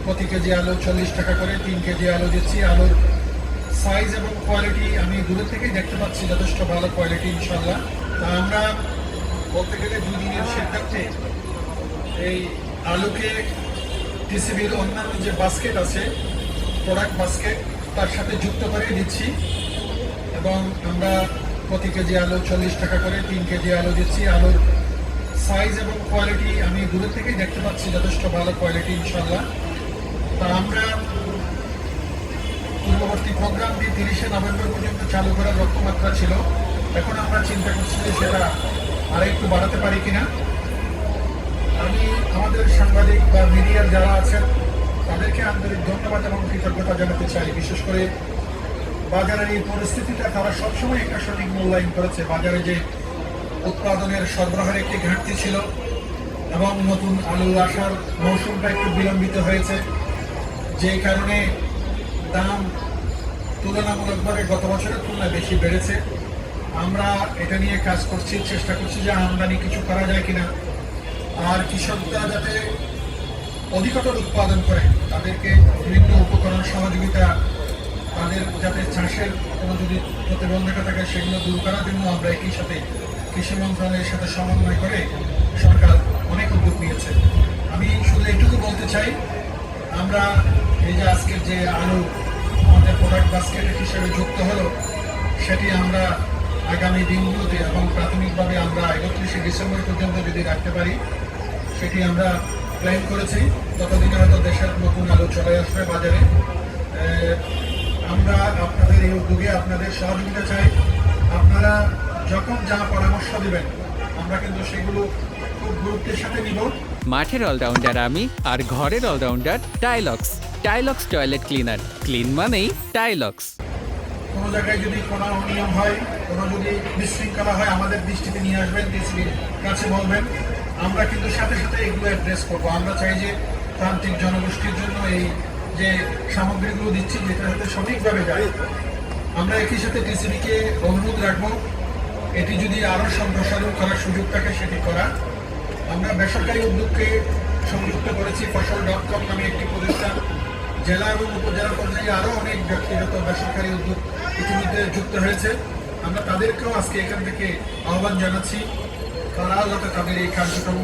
প্রতি কেজি আলু 40 টাকা করে 3 কেজি আলু দিচ্ছি। আলুর সাইজ এবং কোয়ালিটি আমি দূরের থেকেই দেখতে পাচ্ছি যথেষ্ট ভালো কোয়ালিটি ইনশাল্লাহ। তা আমরা বলতে গেলে 2 দিনের সিদ্ধান্তে এই আলুকে টিসিবির অন্যান্য যে বাস্কেট আছে, প্রোডাক্ট বাস্কেট, তার সাথে যুক্ত করে দিচ্ছি এবং আমরা প্রতি কেজি আলু 40 টাকা করে 3 কেজি আলু দিচ্ছি। আলুর সাইজ এবং কোয়ালিটি আমি দূরের থেকেই দেখতে পাচ্ছি যথেষ্ট ভালো কোয়ালিটি ইনশাল্লাহ। তা আমরা পূর্ববর্তী প্রোগ্রামটি 30শে নভেম্বর পর্যন্ত চালু করার লক্ষ্যমাত্রা ছিল। এখন আমরা চিন্তা করছি যে সেটা আরেকটু বাড়াতে পারি কিনা। আমি আমাদের সাংবাদিক বা মিডিয়ার যারা আছেন তাদেরকে আন্তরিক ধন্যবাদ এবং কৃতজ্ঞতা জানাতে চাই। বিশেষ করে বাজারের এই পরিস্থিতিটা তারা সবসময় একটা সঠিক মূল্যায়ন করেছে। বাজারে যে উৎপাদনের সরবরাহের একটি ঘাটতি ছিল এবং নতুন আলু আসার মৌসুমটা একটু বিলম্বিত হয়েছে, যে কারণে দাম তুলনামূলকভাবে গত বছরের তুলনায় বেশি বেড়েছে। আমরা এটা নিয়ে কাজ করছি, চেষ্টা করছি যে আমদানি কিছু করা যায় কিনা, আর কৃষকরা যাতে অধিকতর উৎপাদন করে তাদেরকে বিভিন্ন উপকরণ সহযোগিতা, তাদের যাতে চাষের কোনো যদি প্রতিবন্ধকতা থাকে সেগুলো দূর করার জন্য আমরা একই সাথে কৃষি মন্ত্রণালয়ের সাথে সমন্বয় করে সরকার অনেক উদ্যোগ নিয়েছে। আমি শুধু এইটুকু বলতে চাই, আমরা এই যে আজকের যে আলু আমাদের প্রোডাক্ট বাস্কেট হিসেবে যুক্ত হলো, সেটি আমরা আগামী দিনগুলোতে এবং প্রাথমিকভাবে আমরা 31শে ডিসেম্বর পর্যন্ত যদি রাখতে পারি সেটি আমরা প্ল্যান করেছি। ততদিনে হয়তো দেশের নতুন আলু চলে আসবে বাজারে। আমরা আপনাদের এই উদ্যোগে আপনাদের সহযোগিতা চাই। আপনারা যখন যা পরামর্শ দেবেন আমরা কিন্তু সেগুলো খুব গুরুত্বের সাথে নিব। মাঠের অলরাউন্ডার আমি, আর ঘরের অলরাউন্ডার টাইলক্স। টাইলক্স টয়লেট ক্লিনার, ক্লিন মানেই টাইলক্স। কোনো জায়গায় যদি কোনো অনিয়ম হয়, কোনো যদি বিশৃঙ্খলা হয় আমাদের দৃষ্টিতে নিয়ে আসবেন, ডিসির কাছে বলবেন। আমরা কিন্তু সাথে সাথে এগুলো অ্যাড্রেস করবো। আমরা চাই যে প্রান্তিক জনগোষ্ঠীর জন্য এই যে সামগ্রীগুলো দিচ্ছি যেটা যাতে সঠিকভাবে যায়। আমরা একই সাথে টিসিবিকে অনুরোধ রাখবো এটি যদি আরও সম্প্রসারণ করার সুযোগ থাকে সেটি করা। আমরা বেসরকারি উদ্যোগকে সংযুক্ত করেছি। ফসল.com নামে একটি প্রতিষ্ঠান, জেলা এবং উপজেলা পর্যায়ে আরও অনেক ব্যক্তিগত বেসরকারি উদ্যোগ ইতিমধ্যে যুক্ত হয়েছে। আমরা তাদেরকেও আজকে এখান থেকে আহ্বান জানাচ্ছি, তারাও যাতে তাদের এই কার্যক্রম